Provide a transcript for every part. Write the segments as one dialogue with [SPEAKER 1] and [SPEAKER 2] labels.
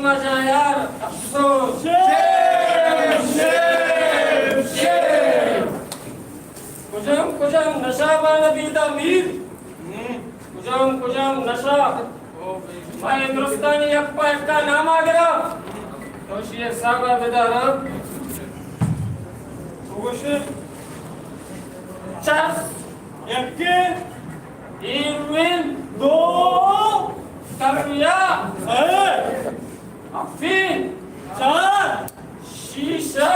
[SPEAKER 1] मजा यार अफसोस कुजम नशा वाला बीता मीर कुजम नशा मैं हिंदुस्तानी अप्पा का नाम आ गया तो ये सागा बेदारा चस
[SPEAKER 2] यक्के
[SPEAKER 1] इविन
[SPEAKER 2] दो
[SPEAKER 1] तरबिया अफीन
[SPEAKER 2] चार
[SPEAKER 1] शीशा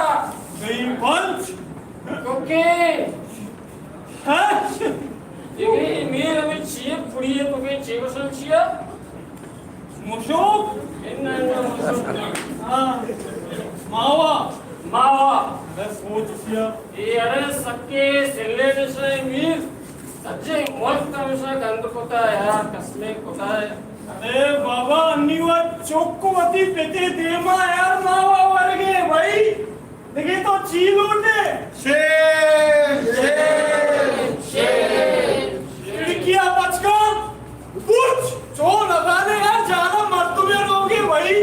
[SPEAKER 2] पंच
[SPEAKER 1] कोकेन
[SPEAKER 2] हैश
[SPEAKER 1] ये मीर में चाहिए पुड़ी है तो कहीं चाहिए वसल चाहिए
[SPEAKER 2] मुशोक
[SPEAKER 1] इन्ना
[SPEAKER 2] मावा
[SPEAKER 1] मावा
[SPEAKER 2] मैं सोच सिया
[SPEAKER 1] ये अरे सक्के सिल्ले निशे मीर सच्चे मौत का विषय गंद कोता है यार कसमे कोता है
[SPEAKER 2] अरे बाबा अन्नीवा चौकोवती पेते देमा यार मावा वर्गे भाई देखिए तो चील उठे खिड़कियां बचकर बुर्ज जो लगाने यार ज्यादा मर्तबे रहोगे भाई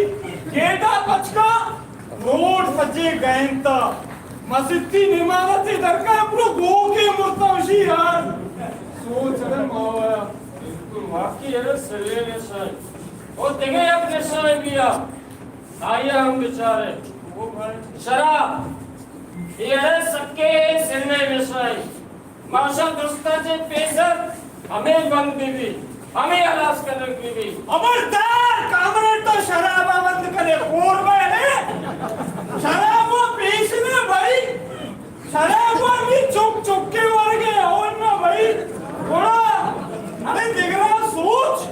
[SPEAKER 2] गेटा बचकर रोड सजे गैंता मस्जिदी निमारत इधर का पूरा गो के मुर्तवशी यार सोच रहे मावा
[SPEAKER 1] बिल्कुल वाकई अरे सिल्ले निशे और देखे अपने समय बिया आया हम बेचारे
[SPEAKER 2] वो भाई
[SPEAKER 1] शराब ये अरे सक्के सिल्ले निशे माशा दोस्ताचे पेसर हमें बंद बीवी हमें अलास करने बीवी
[SPEAKER 2] अमरदार कामरेड तो शराब बंद करे और मैंने शराब पेश में भाई शराब भी चुक चुक के मर गए और ना भाई थोड़ा अरे देख रहा सोच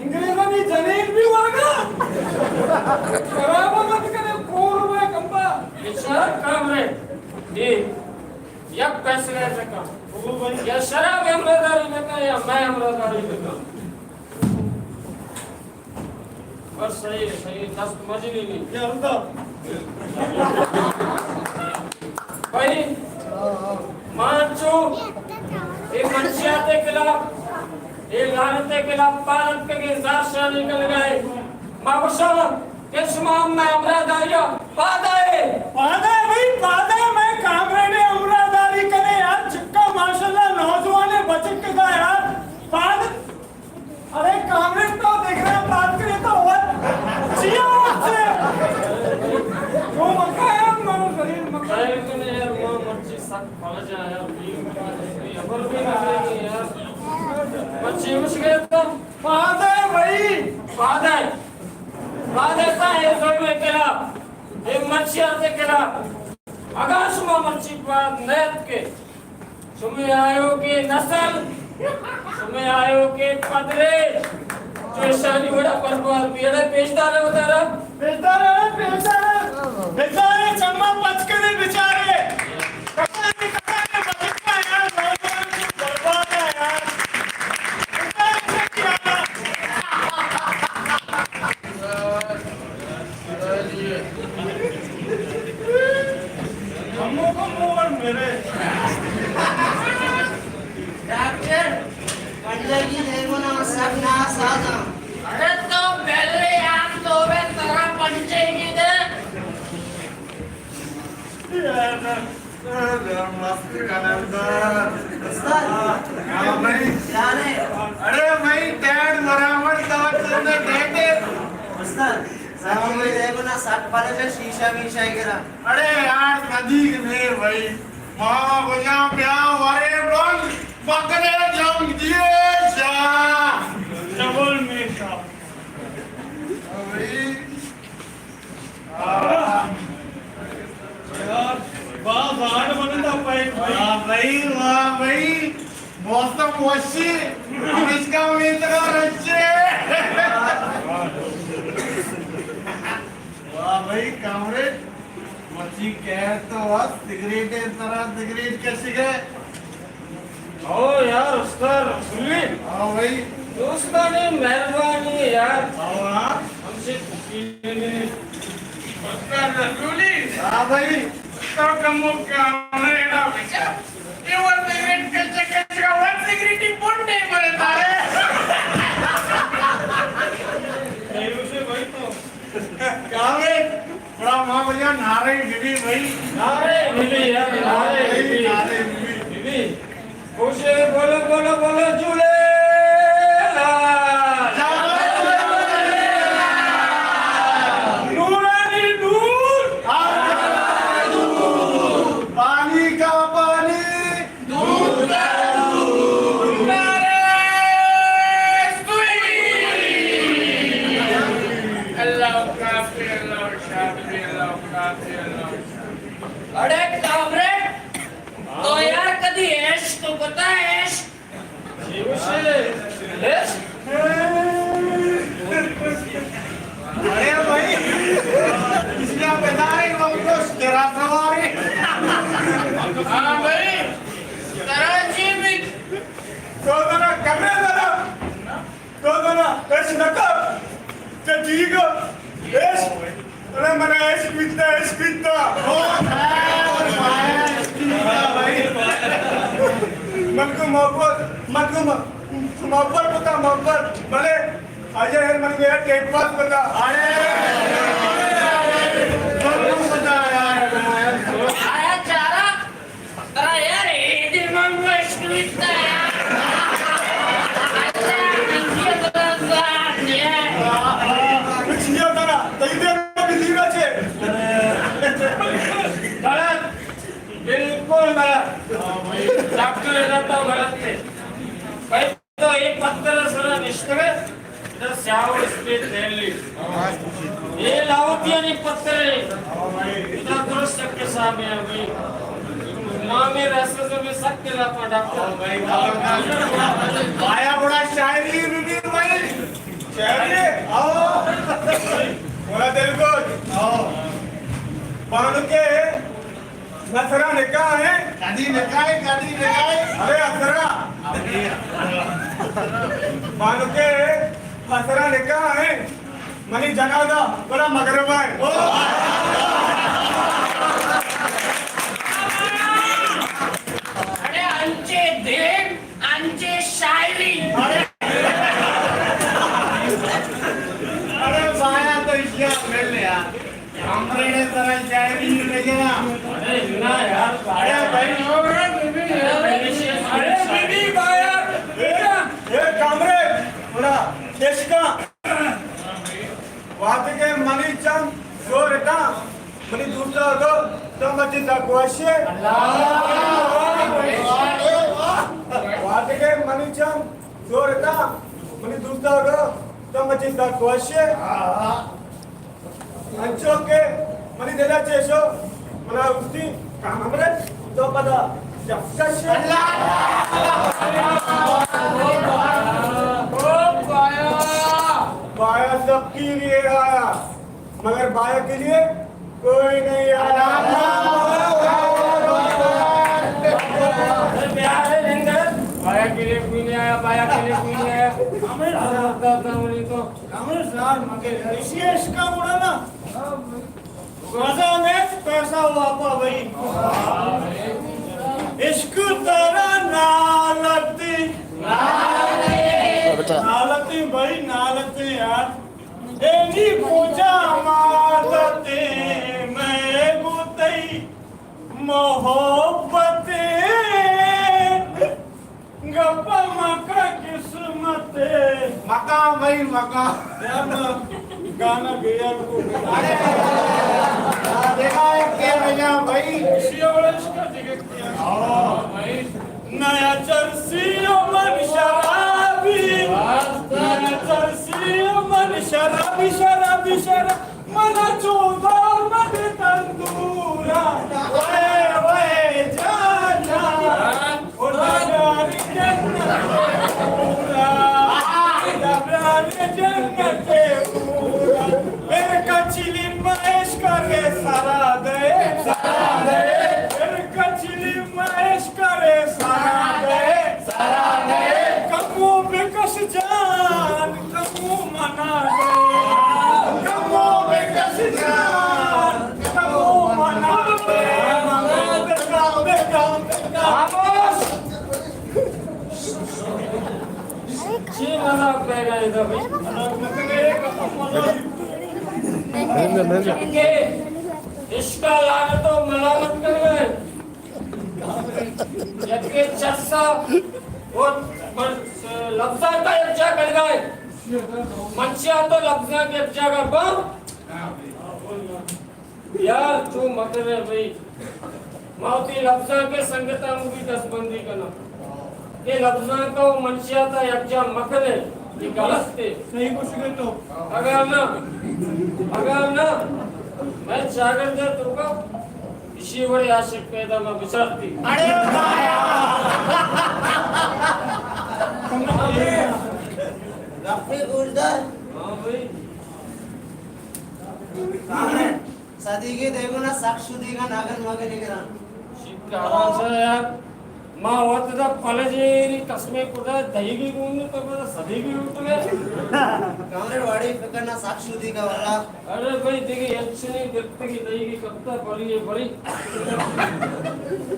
[SPEAKER 2] इंग्रेजों जमीन भी वर्गा शराब बंद करे और मैं कंपा
[SPEAKER 1] बेचारा कामरेड ये यक फैसले सका
[SPEAKER 2] वो भाई
[SPEAKER 1] या शराब अमरदारी में का या मैं अमरदारी में का बस सही दस मजली नहीं
[SPEAKER 2] क्या होता
[SPEAKER 1] भाई मानचो एक मंशिया के खिलाफ एक लानत के खिलाफ पालत के जाशा निकल गए माबशा के शुमाम में अमरदारिया पादाए
[SPEAKER 2] भाई पादा मैं कामरेड अमरादारी करे यार चिक्का माशाल्लाह नौजवान है बचत का यार पाद अरे कामरेड तो देख रहे हैं बात करे तो बहुत जिया से वो मक्का है मनो शरीर मक्का
[SPEAKER 1] है तो नहीं यार वो मच्छी सक फल जाए यार अबर भी नहीं यार मच्छी उस गए तो
[SPEAKER 2] पादा भाई
[SPEAKER 1] पादा का है सब में केला एक मच्छी आते केला आकाश में मच्छी पाद नेत के तुम्हें आयो के नस्ल तुम्हें आयो के पदरे जो शादी बड़ा परवार बियड़े पेशदार है उतारा
[SPEAKER 2] बेचारे चम्मा पचकने बेचारे कटाने बचत का यार नौजवान की बर्बाद है यार मेरे
[SPEAKER 3] डॉक्टर पंडगी देखो ना सब ना साजा अरे तो पहले आप तो वे तरह पंचेगी दे
[SPEAKER 4] मस्त कलंदर
[SPEAKER 3] जाने
[SPEAKER 4] अरे मैं डैड बराबर तवज्जो देते
[SPEAKER 3] उस्ताद साहब मुझे देखो ना 60 वाले पे शीशा वीशा गिरा
[SPEAKER 4] अरे यार नदी में भाई मामा गुजा प्यार वारे रंग पकड़े जंग दिए जा
[SPEAKER 2] डबल में साहब
[SPEAKER 4] भाई
[SPEAKER 2] यार बाजार बनता पाइप भाई
[SPEAKER 4] वाह भाई मौसम वशी हम इसका उम्मीद कर रहे वाह भाई कामरेड मच्छी कह तो बस सिगरेट तरह सिगरेट कैसे गए
[SPEAKER 1] ओ यार उस्ताद सुनिए
[SPEAKER 4] हाँ भाई
[SPEAKER 1] दोस्तानी मेहरबानी यार
[SPEAKER 4] हाँ
[SPEAKER 1] हमसे
[SPEAKER 4] उस्ताद रसूली हाँ भाई तो कमो कामरेड ये वो सिगरेट कैसे का वो सिगरेट ही पुण्य बनता है
[SPEAKER 2] भाई तो
[SPEAKER 4] बड़ा माँ भैया नारे बीबी भाई
[SPEAKER 1] नारे बीबी यार, नारे बीबी। बीबी, खुश है, बोलो बोलो बोलो झूलेलाल।
[SPEAKER 2] नूरानी नूर,
[SPEAKER 4] पानी का पानी
[SPEAKER 3] अरे कामरेड तो यार कधी ऐश तो पता है ऐश
[SPEAKER 4] अरे भाई इसलिए बताए लोग तो तेरा सवारी
[SPEAKER 3] हाँ भाई कराची में
[SPEAKER 2] तो जरा कमरे जरा, तो जरा ऐश नका, ते ठीक ऐश, अरे मने ऐश पीता भाई, मनको मोहब्बत पता मोहब्बत, भले अजय है मन मेरा टेक पास पता, अरे पता यार,
[SPEAKER 3] आया चारा तेरा यार ये दिन में इश्क लिखता है
[SPEAKER 2] पिछलिया तारा, तैयार में जीवा छे,
[SPEAKER 1] गलत, बिल्कुल गलत। डॉक्टर रहता गलत थे। भाई तो एक पत्थर सरा निष्ठवे, इधर श्याम स्पीड रैली। ये लाउटिया नहीं पत्थर है। इधर दुरुस्त के सामने आ गई। माँ में रास्ते में सकते ना पा डॉक्टर।
[SPEAKER 2] आया बड़ा शायरी बीबी भाई, शायरी, आओ, बोला दिल को, आओ, बानू के नसरा निकाह है,
[SPEAKER 4] कदी निकाय
[SPEAKER 2] अरे असरा, बानू के असरा निकाह है, मनी जनाजा बड़ा मगरबा है,
[SPEAKER 3] अरे अंचे देख अंचे शायरी
[SPEAKER 4] अरे बाया तो इसलिए मिल लिया हमरे ने तरह शायरी ले गया
[SPEAKER 1] अरे ना यार,
[SPEAKER 4] अरे भाई
[SPEAKER 2] अरे बीबी बाया, ये कामरे, बड़ा देशका, वात के मनी चंद सोरता, मनी दूसरा हो तो मची तकवाशे, वात के मनी चंद सोरता, मनी दूसरा हो तो मची तकवाशे, अंचो के मनी देला चेशो, मना उसकी कामरे तो पता जफ्कशे, बाया सबके लिए आया, मगर बाया के लिए कोई नहीं आया।
[SPEAKER 1] प्यार है लंगर। बाया के लिए कोई नहीं आया, बाया के लिए कोई नहीं आया। हमें रहता था मुझे तो।
[SPEAKER 2] हमें सार मगे ऋषिकेश का मुड़ा ना, मजा में पैसा वापा भाई, इश्क तेरा नालती, नालती भाई नालती यार, एनी पूजा मारते मैं गुतई मोहब्बते गप्पा मका किस्मते,
[SPEAKER 4] मका भाई मका
[SPEAKER 2] यार गाना गया को
[SPEAKER 4] देखा है क्या भैया भाई
[SPEAKER 2] नया चरसियो मन शराबी, नया चरसियो मन शराबी, शराबी शराब मन चोदा मन तंदूरा, वे वे जाना ओ प्यारी जन्नत पूरा, प्यारी जन्नत पूरा, मेरे कचली महेश करे सारा दे, सारा दे, मेरे कचली महेश करे सारा दे, कमो बेकस जान कमो मना दे, कमो बेकस जान कमो मना दे, बेका बेका बेका
[SPEAKER 1] खामोश। छी मजाक कर रहे थे भाई। इनके इसका लाने तो मलामत कर गए जबकि चस्सा वो लफ्जा का यज्ञ कर गए मंशिया तो लफ्जा के यज्ञ का बम यार तू मत रे भाई माउती लफ्जा के संगता मुझी दसबंदी करना ये लफ्जा को मंशिया था यज्ञ मकने ये गलत थे
[SPEAKER 2] सही कुछ नहीं तो
[SPEAKER 1] अगर ना मैं जागर दे तुमको इसी बड़े आशिक पैदा में बिछड़ती
[SPEAKER 3] अरे रफीक उर्दर
[SPEAKER 1] हाँ भाई
[SPEAKER 3] सदी के देखो ना साक्षुदी का नागन मगे निगरान
[SPEAKER 1] शिक्का आराम से यार माँ होत था कॉलेज कसमे कुदा दही की गुंड तो कुदा सदी की रूट में
[SPEAKER 3] कमरे वाड़ी फिकरना साक्षुदी का वाला
[SPEAKER 1] अरे भाई देखिए अच्छी देखते की दही की कब तक बड़ी है बड़ी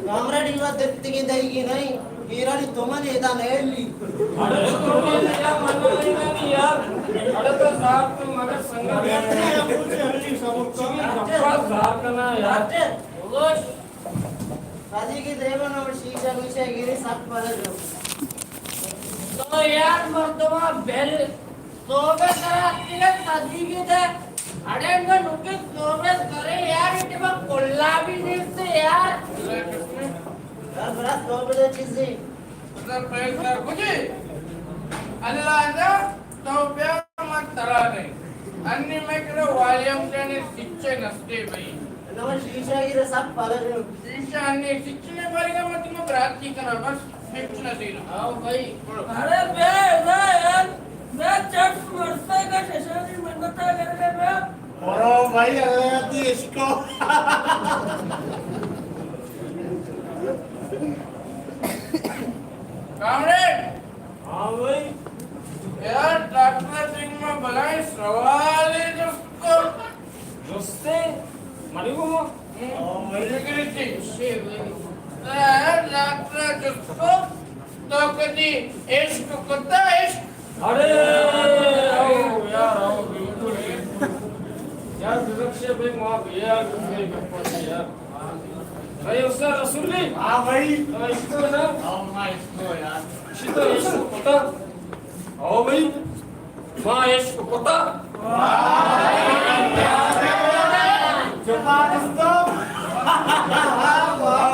[SPEAKER 3] कमरे डीवा देखते की दही की नहीं हीरानी तुमने इधर नहीं ली
[SPEAKER 1] अरे तो ये यार मनो नहीं यार अरे तो साहब तुम मगर संगत साहब करना यार
[SPEAKER 3] शादी की देखो ना वो शीशा नीचे गिरी सब पर जो
[SPEAKER 5] तो यार मर्दवा बेल तोबे कराती है शादी की दे अरे मैं नुके तोबे करे यार इटे में कोल्ला भी नहीं से यार
[SPEAKER 3] यार बड़ा तोबे चीज़
[SPEAKER 4] उधर पैर कर कुछ अल्लाह ने तो प्यार मत तरा नहीं अन्य में करो वॉल्यूम के शिक्षे नस्ते भाई
[SPEAKER 3] ना वो शीशा गिरी सब पर जो
[SPEAKER 4] शीशा अन्य शिक्षे ने पड़ेगा मत तुम प्राप्त की करो बस शिक्षण देना
[SPEAKER 5] आओ भाई अरे बे यार मैं चट मरसे का शेषन की मनता करके मैं
[SPEAKER 2] और भाई अल्लाह दी इसको
[SPEAKER 4] कामरेड
[SPEAKER 1] हाँ भाई
[SPEAKER 4] यार डॉक्टर सिंह में बुलाए सवाल है जिसको
[SPEAKER 1] दोस्ते मलिको
[SPEAKER 4] मुझे कहती यार डॉक्टर जिसको तो कभी इश्क कुत्ता इश्क
[SPEAKER 1] अरे आओ बिल्कुल यार विवक्ष भाई माँ भैया यार भाई उसका रसूली
[SPEAKER 2] हाँ भाई
[SPEAKER 1] इसको ना
[SPEAKER 4] इसको यार
[SPEAKER 1] शितो इसको पता आओ भाई माँ इसको पता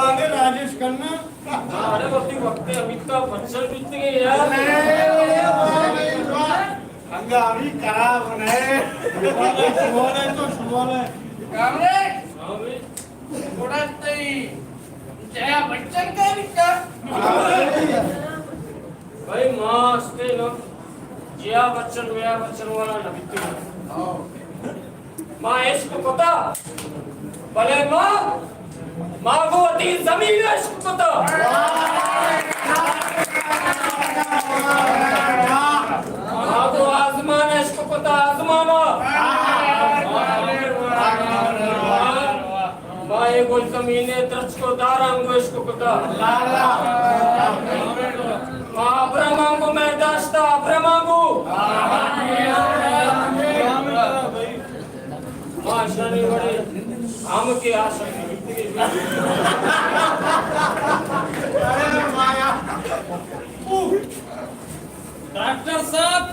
[SPEAKER 2] आगे राजेश खन्ना
[SPEAKER 1] अरे वक्त अमिताभ बच्चन बीत गए यार
[SPEAKER 2] हंगामी खराब है तो सुबह
[SPEAKER 4] कामरेड
[SPEAKER 1] हाँ भाई
[SPEAKER 4] थोड़ा सही जया बच्चन का रिश्ता
[SPEAKER 1] भाई माँ स्टे लो जिया बच्चन वाला नबी माँ इसको पता भले माँ को अति जमीन है इसको पता माँ को आसमान है इसको पता आसमान माँ ये कोई जमीन है दर्ज को दारांगो इसको पता माँ अब्राहम को मैं दास्ता अब्राहम को माँ शनि बड़े आम के आशा
[SPEAKER 5] डॉक्टर साहब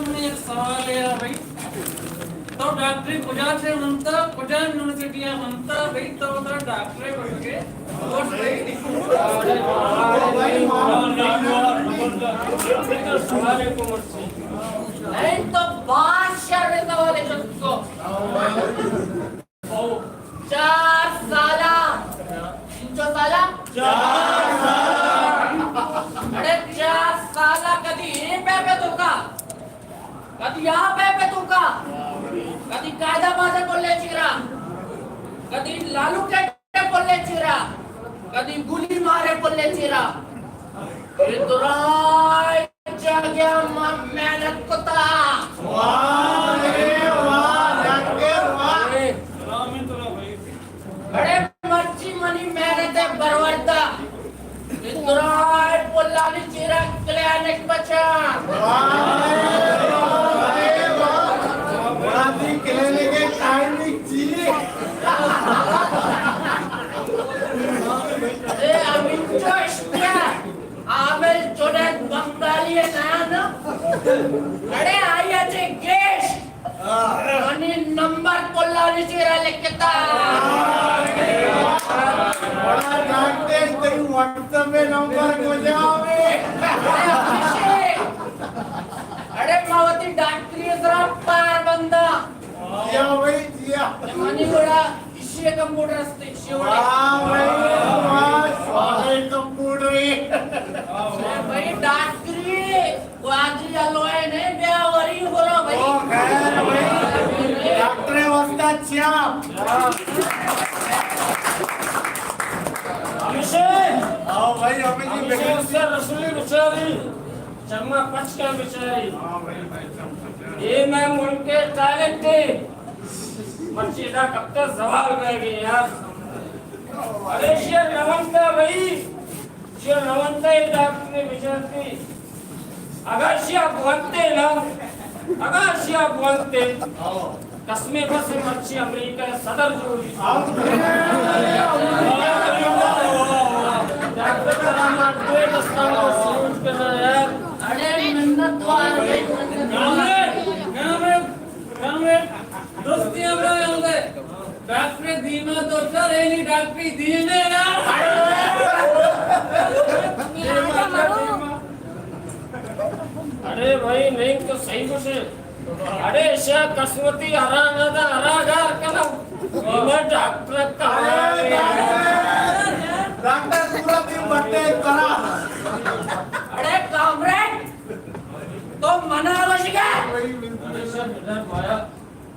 [SPEAKER 5] मुझे एक सवाल है भाई तो डॉक्टरी कुजा से म्हणता कुजा यूनिवर्सिटी म्हणता भाई तो उधर डॉक्टरी बनके कोर्स भाई नहीं तो बादशाह रहता वाले जिसको 4 साला 300 साला 4 अरे 4 साला कधी हे पे तुका कधी या पे तुका कधी कायदा माझा बोलले चिरा कधी लालू के बोलले चिरा कधी गुली मारे बोलले चिरा ये दुराय जाग्या मेहनत कोता बड़े मर्ची मनी मेहनत है बरवरदा ये दुराय बोलाली चिरा क्लियानिक बचा अरे आयाचे गेश आणि नंबर कोल्हारीची राहिले केता
[SPEAKER 2] बड़ा डांटते तेरी व्हाट्सएप में नंबर को जावे
[SPEAKER 5] अरे मावती डॉक्टरी जरा पार बंद
[SPEAKER 2] जिया भाई जिया
[SPEAKER 5] मनी गोड़ा इशे कंप्यूटर असते शेवटे
[SPEAKER 2] भाई वाह स्वागत कंप्यूटर
[SPEAKER 5] भाई डॉक्टरी वाजी आलोय ने ब्यावरी बोलो भाई
[SPEAKER 2] ओ खैर भाई डॉक्टर वास्ता छाप
[SPEAKER 1] अभिषेक
[SPEAKER 2] आओ भाई अभी जी
[SPEAKER 1] अभिषेक से रसोई बेचारी चम्मा पच का बेचारी ये मैं उनके टैलेंट थे मर्चिदा कब तक सवाल रह गए यार अरे शेर रवंता भाई शेर रवंता ये डॉक्टर बेचारती अगर शिया बोलते ना अगर शिया बोलते कसमे बस मर्ची अमेरिका सदर जोड़ी डॉक्टर कराना कोई दस्ताना सूट करना यार
[SPEAKER 5] अरे मिन्नत वार
[SPEAKER 4] दोस्ती हमरा होंगे डॉक्टर दीमा तो सर एली डॉक्टरी दीने
[SPEAKER 1] अरे भाई नहीं तो सही कुछ अरे शा कसमती हरा ना हरा गार कना मैं डॉक्टर का
[SPEAKER 2] डॉक्टर पूरा दिन बट्टे करा
[SPEAKER 5] अरे कामरेड तो मना आवश्यक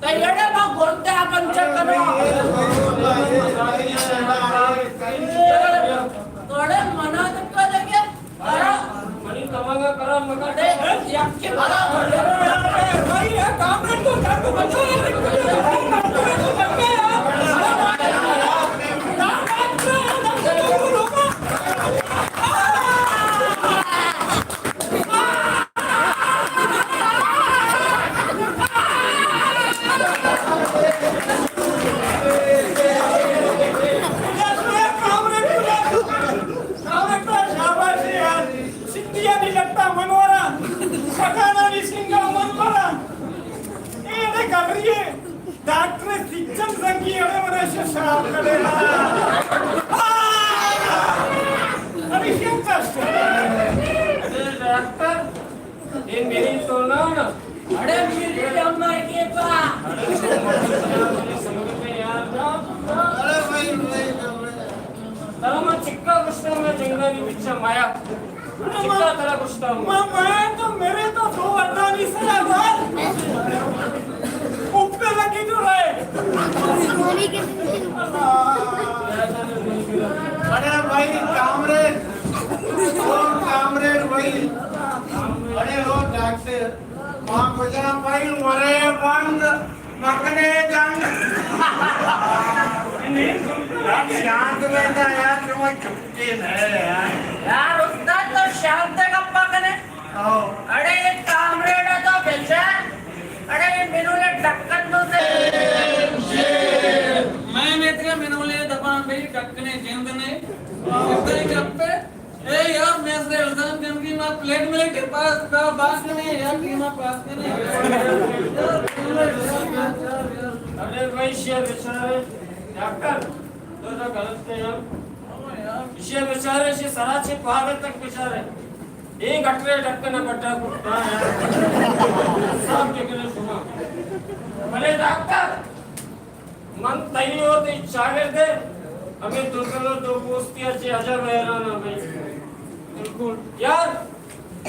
[SPEAKER 5] तैयार मग बोलते आपण चेक करो थोडे मना का देखे अरे
[SPEAKER 1] मनी तमागा करा मगर
[SPEAKER 5] अरे याके भला
[SPEAKER 2] भाई ये कामरेड को कर को बचा डॉक्टर शिक्षण संगी एवढे वर्ष शराब करेला अभिषेक
[SPEAKER 1] अरे डॉक्टर ये मेरी तो ना
[SPEAKER 5] अरे मेरी अम्मा के पा
[SPEAKER 2] अरे भाई
[SPEAKER 1] तरमा चिक्का गुस्सा में जंगली बिच्छा माया चिक्का तरह गुस्सा
[SPEAKER 2] मैं तो मेरे तो 2 अंडा नहीं सला ऊपर लगी जो रहे अरे भाई कामरेड भाई अरे हो डॉक्टर वहाँ कुछ ना भाई मरे बंद मकने जंग शांत रहता यार तुम्हें छुट्टी है
[SPEAKER 5] यार उस्ताद तो शांत गप्पा कने अरे ये कामरेड है तो बेचार अरे ये मिनुले ढक्कन तो से
[SPEAKER 4] मैं मेरे मिनोले दबान भाई टक्कने जेंदने इधर ही गप्पे ए यार मैं से उल्टान जन की मां प्लेट में लेके पास का बात नहीं यार की मां पास नहीं
[SPEAKER 1] अरे भाई शेर बेचारे डॉक्टर तो गलत है यार शेर बेचारे से सराचे पहाड़ तक बेचारे ये गटरे ढक्कन बट्टा कुत्ता यार सब टिकले सुना भले डॉक्टर मन तई होते शागिर्दे हमें दो पोस्तिया चे हजार रहना भाई बिल्कुल यार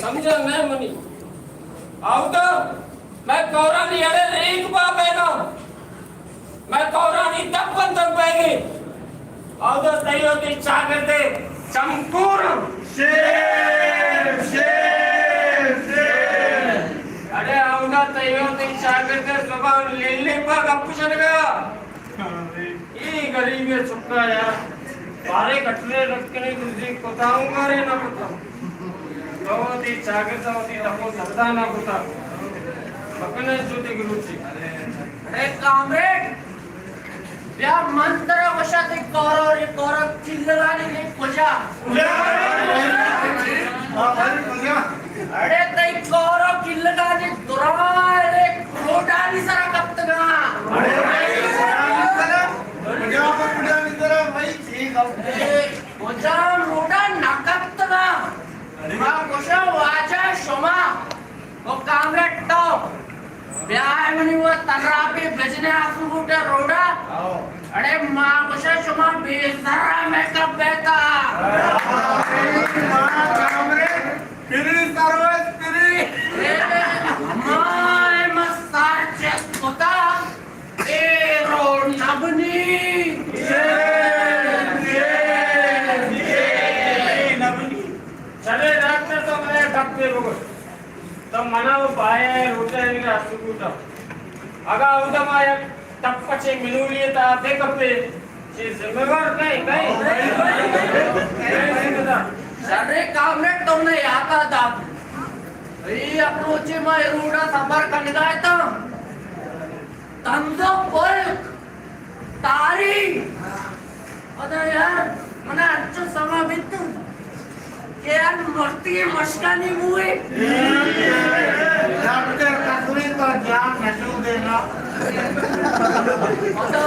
[SPEAKER 1] समझा नहीं मनी आओ तो मैं कौरानी अरे एक बाप है ना मैं कौरानी तब बंद तक पाएंगे आओ तो तई होते शागिर्दे संपूर्ण शेर शेर शेर अरे आऊंगा तई होते शागिर्दे जबान ले पर अब पूछ लगा ये गरीब है चुपका यार सारे कटले रखने तुझे बताऊंगा रे ना बताऊं बहुत ही जागृत होती तको धरता ना होता बकने ज्योति गुरुजी
[SPEAKER 5] अरे कामरेड या मंत्र वशात कौरव चिल्लाने ने खोजा अरे तई कौरव किल्ल
[SPEAKER 3] मां कुशा वाचा शोमा वो कामरेड तो ब्याह मनी वो तरापी बजने आसू गुटे रोडा अरे मां कुशा शोमा बेसरा मेकअप बेटा
[SPEAKER 2] मां कामरेड फिरी सर्विस फिरी
[SPEAKER 3] माय मसार चेक होता ए रोड नबनी
[SPEAKER 1] चले डॉक्टर तो मैं डॉक्टर बघू तो मना बाय रोटे रासुकुटा अगा उदमा एक टप्पचे मिळवली येता ते कपे चे जिम्मेदार नाही
[SPEAKER 3] अरे कामरेड तुमने याता था ये अप्रोच में रूडा सबर कनगाय तो तंजो पर तारी अरे यार मना अच्छो समा बितु के यार मस्ती मस्कानी हुई
[SPEAKER 2] डॉक्टर कसरी तो जान नशू देना
[SPEAKER 3] अतो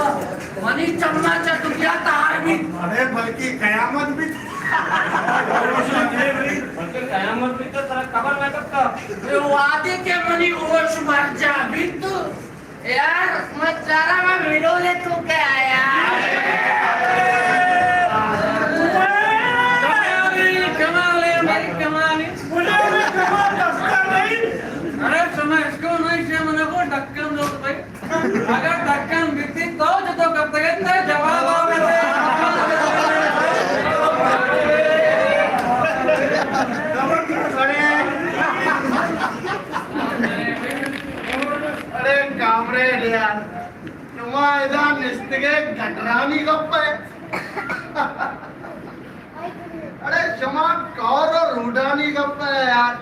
[SPEAKER 3] मनी चम्मा चटुकिया तार भी
[SPEAKER 2] अरे बल्कि कयामत भी
[SPEAKER 1] बल्कि कयामत भी तो तेरा खबर ना करता
[SPEAKER 3] ये वादे के मनी होश मर जा बितु यार मैं चारा में वीडियो ले तू क्या आया
[SPEAKER 4] कमाल
[SPEAKER 2] मुझे भी कमाल दस्ता नहीं
[SPEAKER 4] अरे समय इसको नहीं से मने को ढक्कन दो भाई अगर ढक्कन बिकती तो जो तो करते हैं जवाब आओगे
[SPEAKER 2] अरे कामरेड यार तुम्हारा इधर निस्तिगे घटरानी कब है अरे क्षमा कौर और रूडानी कब है यार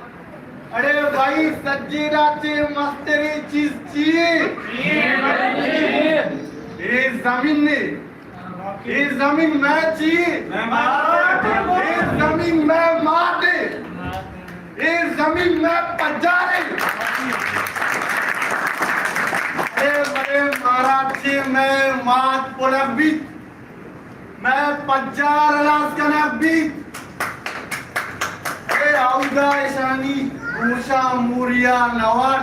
[SPEAKER 2] अरे भाई सज्जी राचे मस्तेरी चीज चाहिए ये जमीन ने ये जमीन मैं चाहिए ये जमीन मैं माटे ये जमीन में पजारे बड़े महाराज मैं मात पोलबी मैं पजार लास कनबी ए आउगा ईशानी उषा मुरिया नवार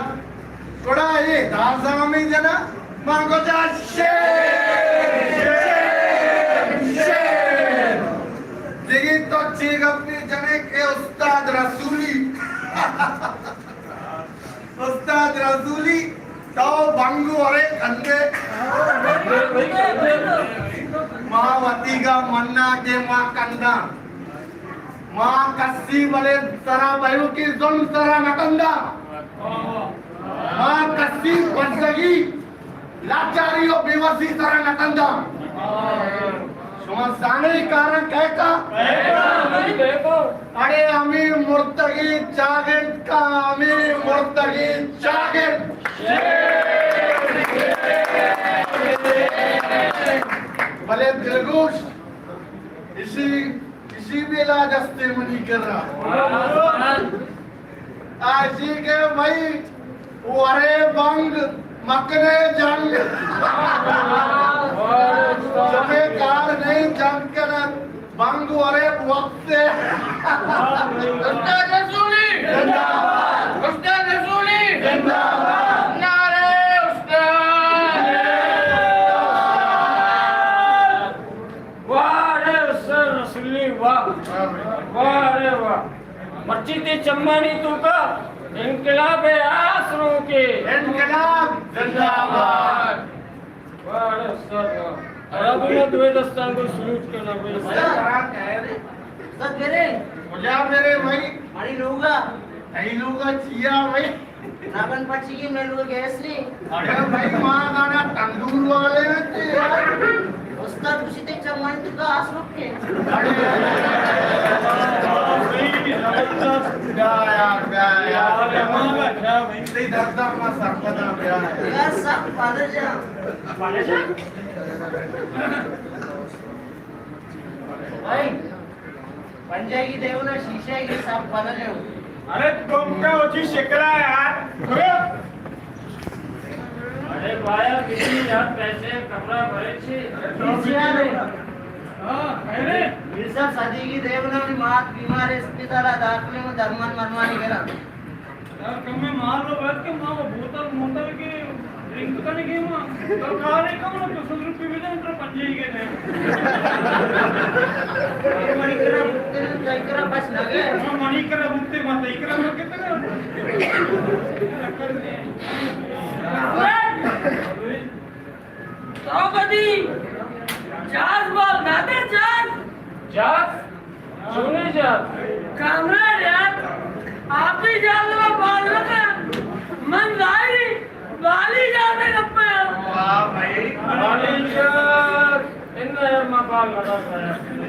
[SPEAKER 2] थोड़ा ये दासा में जना मांगो जा देखिए तो चीज अपने जने के उस्ताद रसूली उस्ताद रसूली तो बंगू और कंधे मावती का मन्ना के माँ कंधा माँ कस्सी बले सरा बहू की जुल्म सरा नकंदा माँ कस्सी बंदगी लाचारी और बेवसी सरा नकंदा समझाने कारण कहता अरे हमें मुर्तगी जागेट का हमें मुर्तगी जागेट भले दिलगोश इसी बेला दस्ते मनी कर रहा आज के भाई वरे बंग मकने जंग जमे कार नहीं जंग कर बंग वरे वक्त से
[SPEAKER 3] उस्ताद रसूली जिंदाबाद उस्ताद रसूली जिंदाबाद नारे उस्ताद
[SPEAKER 1] वाह रे सर रसूली वाह वाह रे वाह मस्जिद चम्मानी तू का इनकलाब आसरों के
[SPEAKER 2] इनकलाब जिंदाबाद
[SPEAKER 1] वाह रे सर अरबी में दुए दस्तान को सल्यूट करना
[SPEAKER 2] मुझे मेरे भाई
[SPEAKER 3] मणि लूगा
[SPEAKER 2] नहीं लूगा चिया भाई
[SPEAKER 3] नागन पक्षी की मैं लूगा गैसली
[SPEAKER 2] अरे भाई माँ गाना तंदूर वाले में
[SPEAKER 3] उस्ताद खुशी ते चमन तू का आसरों के यार सब पाले जा भाई पंजाई की देव ना शीशे की सब पाले जा
[SPEAKER 2] अरे तुम क्या उची शिकला यार
[SPEAKER 1] अरे भाया किसी यार पैसे कपड़ा भरे छे
[SPEAKER 3] हाँ
[SPEAKER 1] अरे
[SPEAKER 3] विरसा सदी की देवना ने मात बीमार इस्पितळा दाखले में धर्मन मरमानी करा
[SPEAKER 2] यार कम में मार लो बैठ के मां वो बोतल मोतल की ड्रिंक करने की मां तो खाने कम ना 200 रुपए में इंटर पंजे के ने
[SPEAKER 3] मणि करा बस लगे
[SPEAKER 2] हां मणि करा बुत्ते मत इकरा में कितना
[SPEAKER 5] द्रौपदी जात बोल दादे जात
[SPEAKER 1] जात सुने जात
[SPEAKER 5] कामराड यार आप ही जात में बाल रखा मन जारी वाली जाते गप्पे
[SPEAKER 3] वाह भाई
[SPEAKER 1] वाली जात इन यार मां बाल लगा है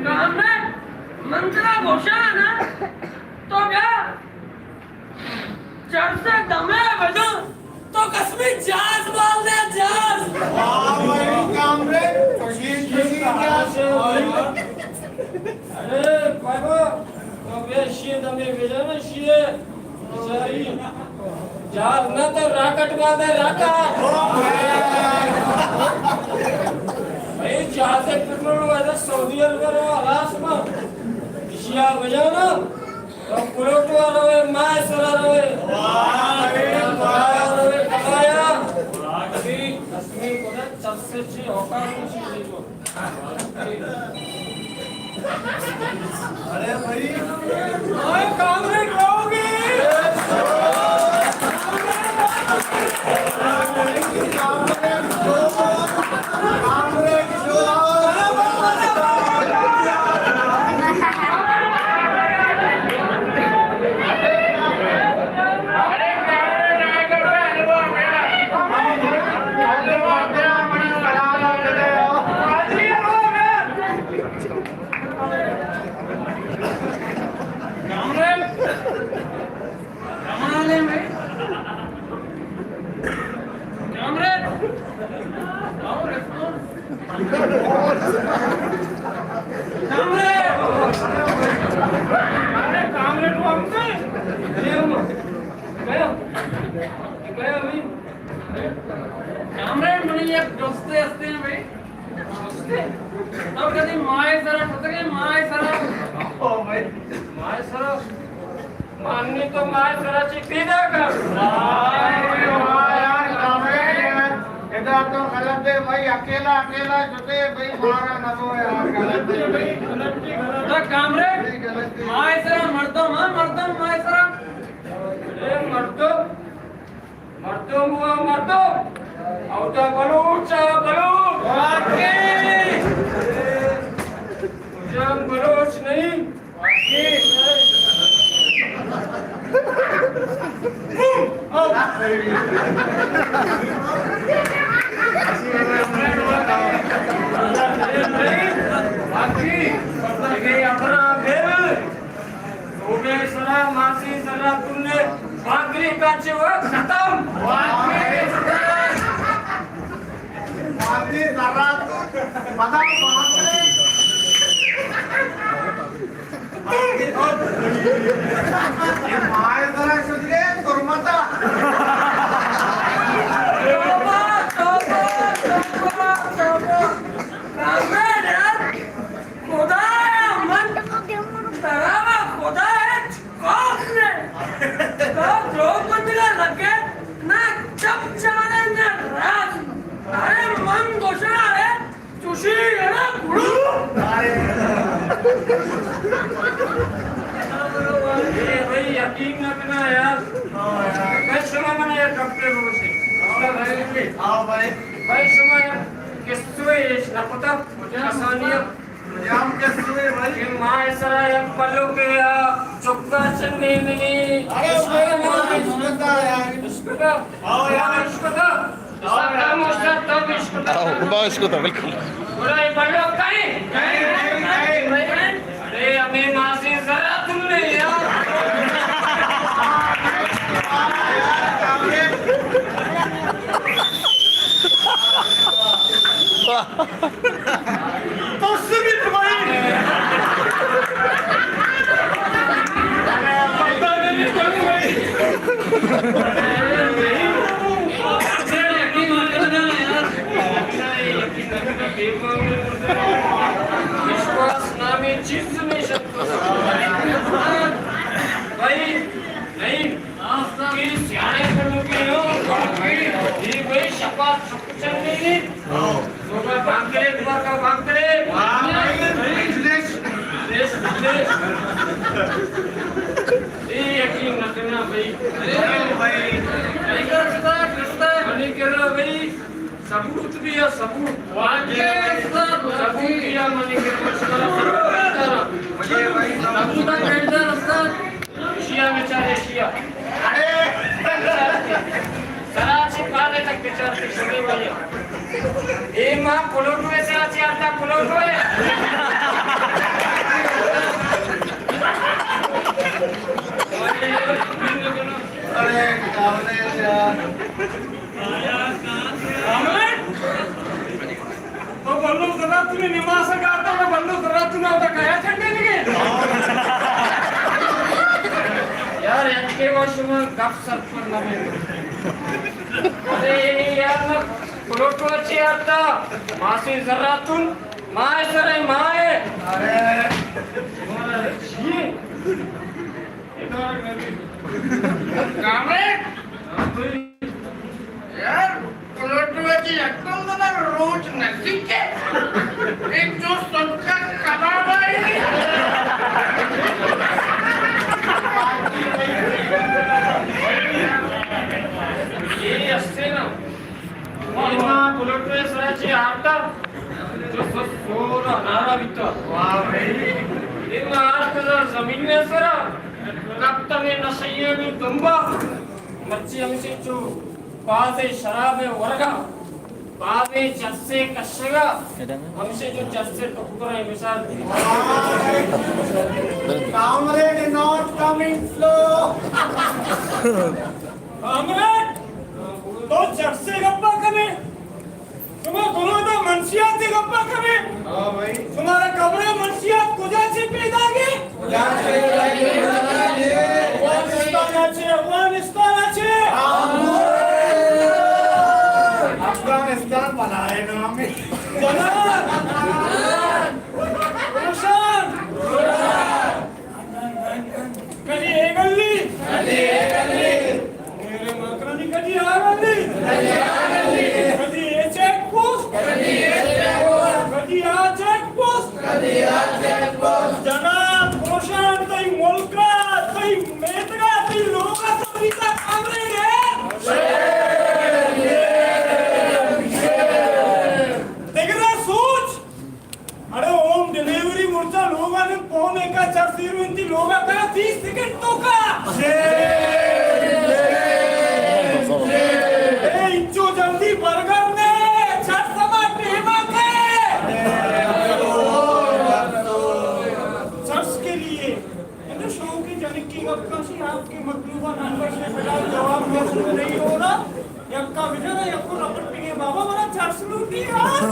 [SPEAKER 5] कामराड मंत्रा घोषणा ना तो क्या चढ़ से दमे बजो तो कसमी जात बोल दे जात
[SPEAKER 2] वाह भाई कामरेड खुशी क्या से
[SPEAKER 1] अरे बाबा तो वे शी दमे भेजा ना शी सही जात ना तो राकट बात है राका भाई जहां से पेट्रोल वाला सऊदी अरब रो आलास में शिया बजाओ ना तो पुरोट वाला वे माय सरा रे वाह रे कमाया अभी असली को ना सबसे अच्छी औकात खुशी देखो
[SPEAKER 2] अरे भाई ओए कामरेड रहोगे
[SPEAKER 5] कामराड म्हणे एक दोस्ते असते ना भाई दोस्ते तो कधी माय सरा होतं काय माय सरा
[SPEAKER 2] ओ भाई
[SPEAKER 1] माय सरा माननी तो माय सराची पीदा कर
[SPEAKER 2] वाह यार कामरेड इधर तो गलत है भाई अकेला अकेला जुटे भाई मारा ना तो यार गलत है भाई गलत
[SPEAKER 5] तो कामराड माय सरा मरतो माय सरा
[SPEAKER 1] अरे मरतो मरतो औटा बलूचा बलूच
[SPEAKER 2] वाकई
[SPEAKER 1] तुझा बलूच नहीं मासी सरा तुमने भागरी का चिवक खत्म
[SPEAKER 2] माती जरा पता मांगले ये माय जरा सुधरे कुर्मता
[SPEAKER 1] यकीन न करना यार मैं सुना मैंने यार डॉक्टर को से
[SPEAKER 2] आओ भाई
[SPEAKER 1] भाई सुना यार किसुए ना पता आसानिया
[SPEAKER 2] जाम कैसे भाई
[SPEAKER 1] ये माँ सरा एक पल्लू के चुक्का चन्नी मिली
[SPEAKER 2] अरे भाई इसको यार
[SPEAKER 1] इसको तो
[SPEAKER 2] आओ यार
[SPEAKER 1] इसको तो सादा मोस्ता तब इसको तो
[SPEAKER 6] इसको तो बिल्कुल
[SPEAKER 1] पूरा ये पल्लू कहीं
[SPEAKER 2] नहीं
[SPEAKER 1] अरे अभी माँ से जरा तुमने यार
[SPEAKER 2] तो सुमित भाई पता नहीं कौन भाई
[SPEAKER 5] यकीन मत करना यार
[SPEAKER 1] यकीन न करना विश्वास नामी चीज नहीं सकता भाई नहीं कि सियाने पढ़ो के हो ये भाई शपथ चल नहीं तो मैं बात करे दुआ का बात करे देश ये यकीन न करना भाई नहीं कर सकता नहीं कर रहा भाई सबूत दिया सबूत सबूत दिया मैंने के मुझे भाई सबूत बैठता रास्ता शिया में चाहे शिया सराची पाले तक बेचारे सभी भाई ए मां पुलोटो से आची आता पुलोटो है
[SPEAKER 2] अरे कामरे यार तो बल्लू जरा तूने निवास करता तो बल्लू जरा तूने होता काया छंडे निके
[SPEAKER 1] यार इनके वॉशरूम गप सर पर ना अरे यार ना पुलोटो अच्छी आता मासी जरा तुम माए सरे माए
[SPEAKER 2] अरे
[SPEAKER 1] ये
[SPEAKER 3] कामरे यार पुलोटवाची अक्कल मला रोज नक्की के एक जो सबका कबाब आहे
[SPEAKER 1] ये असते ना मां पुलोटो सराची आता जो सोरा नारा बिता
[SPEAKER 2] वाह भाई
[SPEAKER 1] इन 8000 जमीन में सरा कब तक ये नशे में गंबा मच्छी हमसे जो बाजे शराब वर्गा बाजे जस्से कशगा हमसे जो जस्से टुकड़ा है मिसाल
[SPEAKER 2] comrade not coming slow comrade तो जट से गप्पा करे तुम्हें दोनों तो मनसियात से गप्पा करे हां भाई तुम्हारा कमरे मनसियात कुजा से पैदा के अफगानिस्तान আছে अफगानिस्तान बनाए ना हमें जनाब रोशन कदी ए गल्ली मेरे मकरानी कदी आ गल्ली कदी ए चेक पोस्ट कदी आ चेक पोस्ट जनाब रोशन तई मुल्का तई मेतगा तई लोगा तरीका कामरे रे देखना सोच अरे होम डिलीवरी मुर्चा लोगाने फोन एका 420 लोगा का 30 सेकंड तो का ए इंचो जल्दी बर्गर ने छट समा टेमा के सर्च के लिए इन शो की जनिक की गप्पी आपकी मतलूबा नंबर से फिलहाल जवाब मौसूल नहीं हो रहा यक्का विजय यक्को रपट पिगे बाबा मला 400 लूटी यार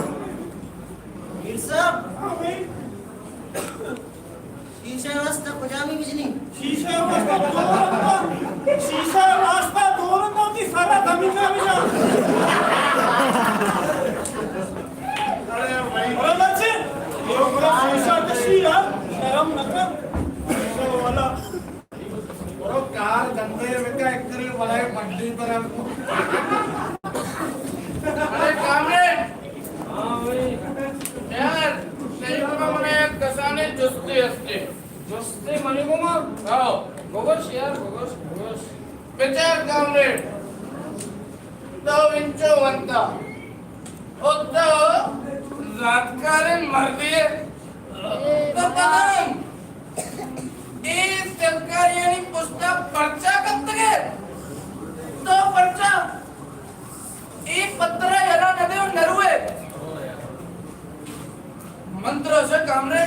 [SPEAKER 5] साहब
[SPEAKER 2] हां भाई
[SPEAKER 5] शीशे वास्ता पजामी बिजनी
[SPEAKER 2] शीशा वास्ता दोनों नोती सारा जमीन में जा अरे भाई बोला बच्चे ये पूरा शीशा कशी यार शर्म न कर तो वाला और कार गंदे में का एक तरह वाला मंडी पर
[SPEAKER 3] अरे कामरे
[SPEAKER 1] हां भाई
[SPEAKER 3] यार सही प्रमाणे कसाने जुस्ती असते
[SPEAKER 1] जस्ते मनी गोमा
[SPEAKER 3] हो
[SPEAKER 1] गोगस यार गोगस
[SPEAKER 3] विचार कामरे तो विंचो वंता होता जातकारे मर्दी तो पदम ए सरकारी आणि पुस्तक पर्चा कत्तगे तो पर्चा ए पत्र याला नदे नरुवे मंत्र असं कामरे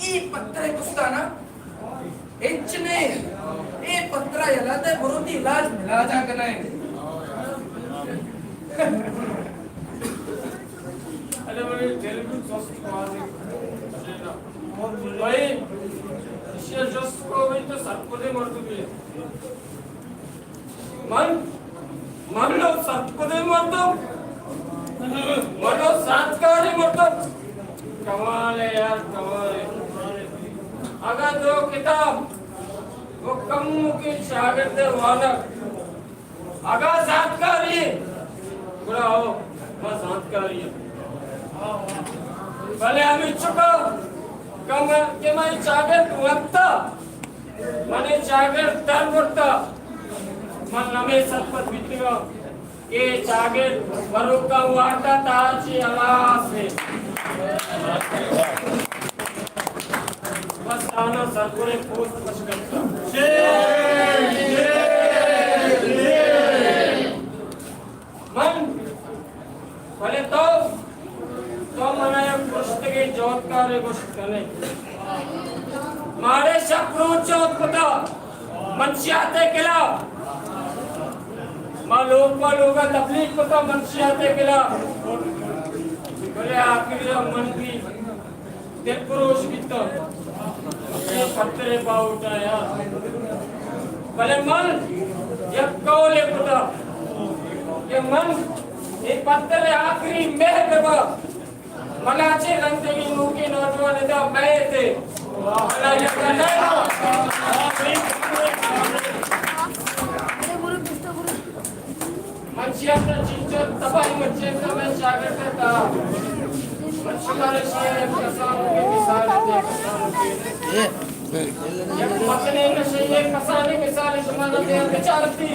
[SPEAKER 3] ई पत्र पुस्ताना इच्छने ए पत्र याला ते बरोती इलाज मिला जा का नाही
[SPEAKER 1] अरे भाई तेलुगु जस्ट भाई ये जस्ट को भाई तो सरपदे मर्दू भी मन लो सरपदे मर्दू मनो सांस्कारी मर्दू कमाल है यार, कमाल है। अगर दो किताब वो कम की शागिर्द वानक अगर जातकारी बुरा हो बस जातकारी भले हम चुका कम के मैं शागिर्द वक्ता मने शागिर्द दर वक्ता मन नमे सतपथ बितगा ये शागिर्द बरोका वार्ता ताची आवाज है बस आना सरपुरे पोस्ट पछ करता मन भले तो मने पुस्तके जोतकार गोष्ट कने मारे शप्रू चौथ पता मंशियाते किला लोगा तबलीग पता मंशियाते किला भले आखिर मन की दिल पुरुष बीतो ये पत्थरे पाउटा यार भले मन ये कौले पता ये मन ये पत्थरे आखिरी मेह बेबा मनाचे रंगतेगी नूकी नौजवान इधर मैं थे अल्लाह ये करना मंशियाता चीज़ तबाही मच्चे समय शागिर्द था मंशुमारे शेर कसानों के मिसाल दे ये पतने नशे ये कसाने मिसाल शुमारा दे बेचारती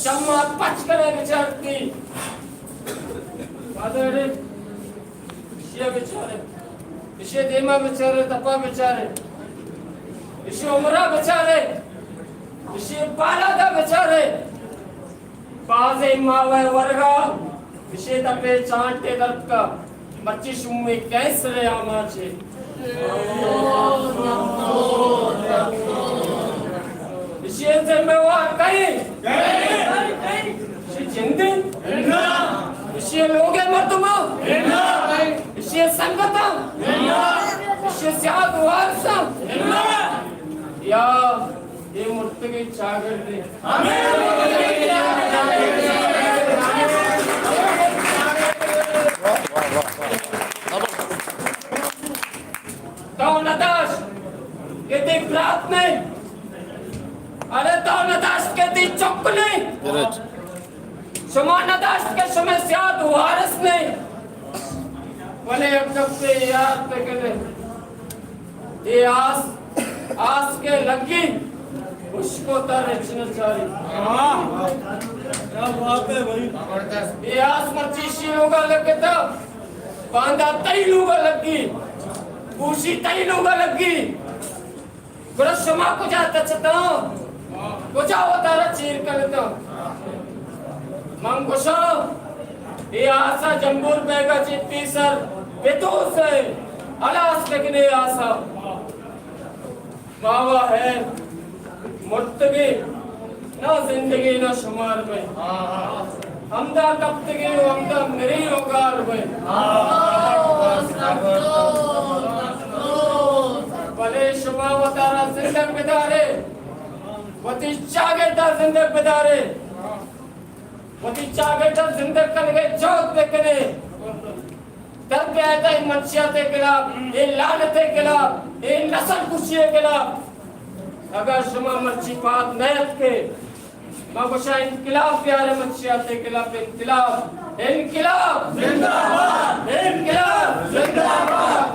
[SPEAKER 1] जम्मा पच करे बेचारती बादरे ये बेचारे इसे देमा बेचारे तपा बेचारे इसे उमरा बेचारे इसे बालादा बेचारे बाजे मावे वर्गा इसे तपे चांटे दर्द का बच्ची शुमे कैसे आमा छे इसे जिम्मेवार कहीं इसे जिंदे इसे लोगे मर्दमा इसे संगता इसे सियाद वारसा या ये मुर्तकी शागिर्द तो नदाश ये देख रात में अरे तो नदाश के दी चौक नहीं शुमा नदाश के समय सियाद वारस नहीं भले अब जब से याद पे करे ये आस के लगी उसको तरचना चाहिए
[SPEAKER 2] क्या बात है भाई
[SPEAKER 1] ये आस मर्ची लोगा लगे तो बांधा तई लोगा लगी पूछी तई लोगा लगी गुरु शुमा को जाता चता को जाओ तारा चीर कर तो मंगुशा ये आशा जंबूर बेगा चित्ती सर बेतोस है अलास लेकिन आशा बाबा है मुर्तगी ना जिंदगी ना शुमार में हमदा कब्तगी हमदा मेरी होगार में भले शुमा वतारा जिंदग बिदारे वती चागेटा जिंदग बिदारे वती चागेटा जिंदग कनगे जोत देखने दर्द आता है मंशियाते खिलाफ ये लानते खिलाफ ये नस्ल कुशिये खिलाफ अगर शुमा मर्ची पात नयत के मागोशा इनकिलाब प्यारे मंशियाते खिलाफ इनकिलाब इनकिलाब जिंदाबाद इनकिलाब जिंदाबाद